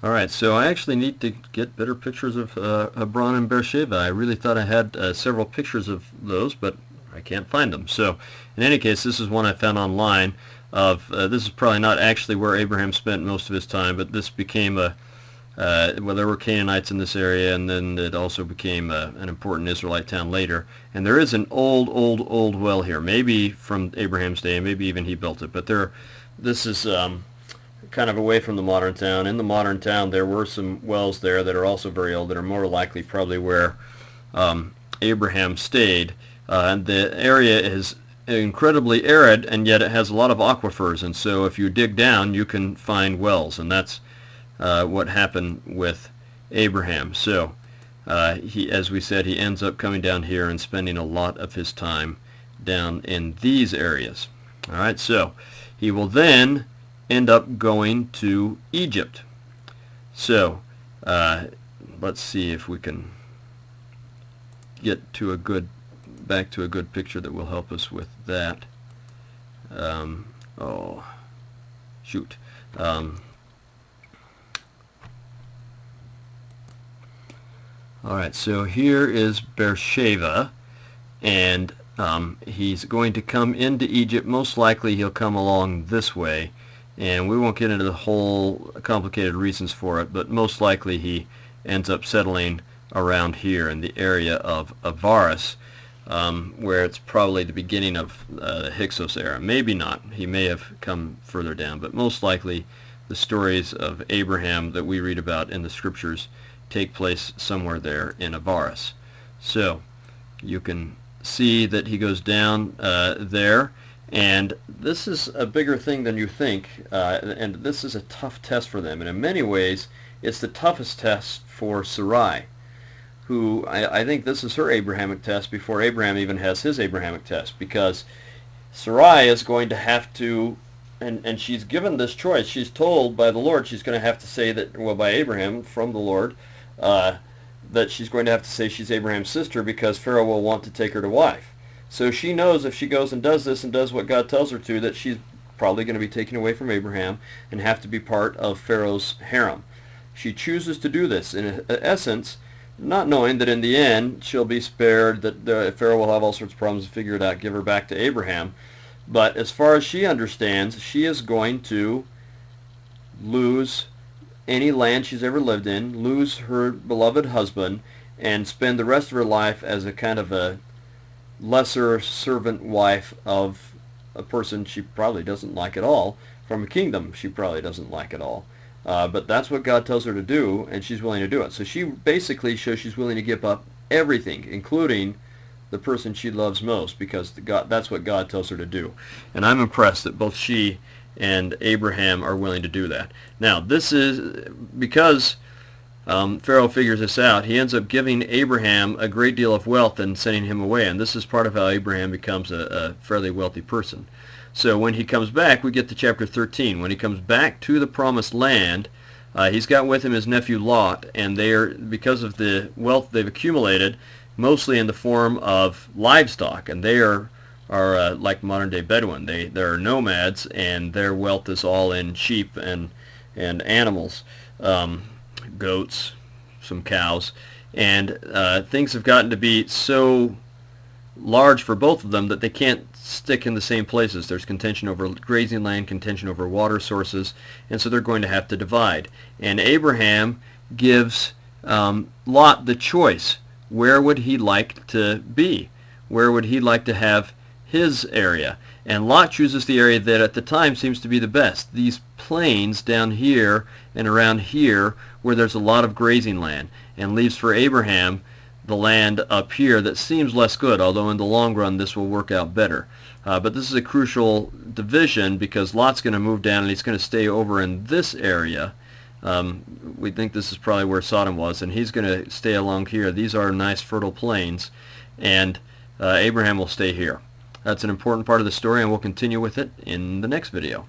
Alright, so I actually need to get better pictures of Hebron and Beersheba. I really thought I had several pictures of those, but I can't find them. So, in any case, this is one I found online of, this is probably not actually where Abraham spent most of his time, but this became a, well, there were Canaanites in this area, and then it also became an important Israelite town later. And there is an old well here, maybe from Abraham's day, maybe even he built it. But this is kind of away from the modern town. In the modern town, there were some wells there that are also very old, that are more likely probably where Abraham stayed. And the area is incredibly arid, and yet it has a lot of aquifers. And so if you dig down, you can find wells, and that's what happened with Abraham. So he, as we said, he ends up coming down here and spending a lot of his time down in these areas. All right, so he will then end up going to Egypt. So let's see if we can get to back to a good picture that will help us with that. Oh shoot. Alright, so here is Beersheba, and he's going to come into Egypt. Most likely he'll come along this way, and we won't get into the whole complicated reasons for it, but most likely he ends up settling around here in the area of Avaris, where it's probably the beginning of the Hyksos era. Maybe not. He may have come further down, but most likely the stories of Abraham that we read about in the scriptures take place somewhere there in Avaris. So you can see that he goes down there, and this is a bigger thing than you think, and this is a tough test for them, and in many ways it's the toughest test for Sarai, who I think this is her Abrahamic test before Abraham even has his Abrahamic test, because Sarai is going to have to, and she's given this choice. She's told by the Lord she's going to have to say that, well, by Abraham from the Lord, that she's going to have to say she's Abraham's sister, because Pharaoh will want to take her to wife. So she knows if she goes and does this and does what God tells her to, that she's probably going to be taken away from Abraham and have to be part of Pharaoh's harem. She chooses to do this, in essence, not knowing that in the end she'll be spared, that Pharaoh will have all sorts of problems to figure it out, give her back to Abraham. But as far as she understands, she is going to lose any land she's ever lived in, lose her beloved husband, and spend the rest of her life as a kind of a lesser servant wife of a person she probably doesn't like at all, from a kingdom she probably doesn't like at all. But that's what God tells her to do, and she's willing to do it. So she basically shows she's willing to give up everything, including the person she loves most, because that's what God tells her to do. And I'm impressed that both she and Abraham are willing to do that. Now, this is because Pharaoh figures this out. He ends up giving Abraham a great deal of wealth and sending him away, and this is part of how Abraham becomes a fairly wealthy person. So when he comes back, we get to chapter 13. When he comes back to the promised land, he's got with him his nephew Lot, and they are, because of the wealth they've accumulated, mostly in the form of livestock, and they are like modern-day Bedouin. They're nomads, and their wealth is all in sheep and animals, goats, some cows, and things have gotten to be so large for both of them that they can't stick in the same places. There's contention over grazing land, contention over water sources, and so they're going to have to divide. And Abraham gives Lot the choice. Where would he like to be? Where would he like to have his area? And Lot chooses the area that at the time seems to be the best. These plains down here and around here where there's a lot of grazing land, and leaves for Abraham the land up here that seems less good, although in the long run this will work out better. But this is a crucial division, because Lot's going to move down and he's going to stay over in this area. We think this is probably where Sodom was, and he's going to stay along here. These are nice fertile plains, and Abraham will stay here. That's an important part of the story, and we'll continue with it in the next video.